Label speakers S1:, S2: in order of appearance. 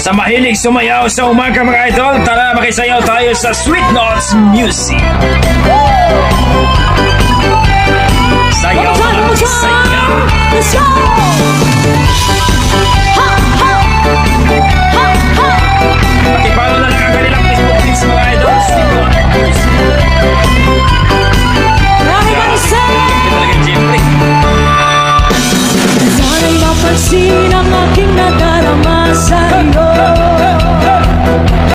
S1: Sa mahilig sumayaw sa umaga mga idol, tara makisayaw tayo sa Sweet Notes Music. Sayaw at sayaw.
S2: Let's go!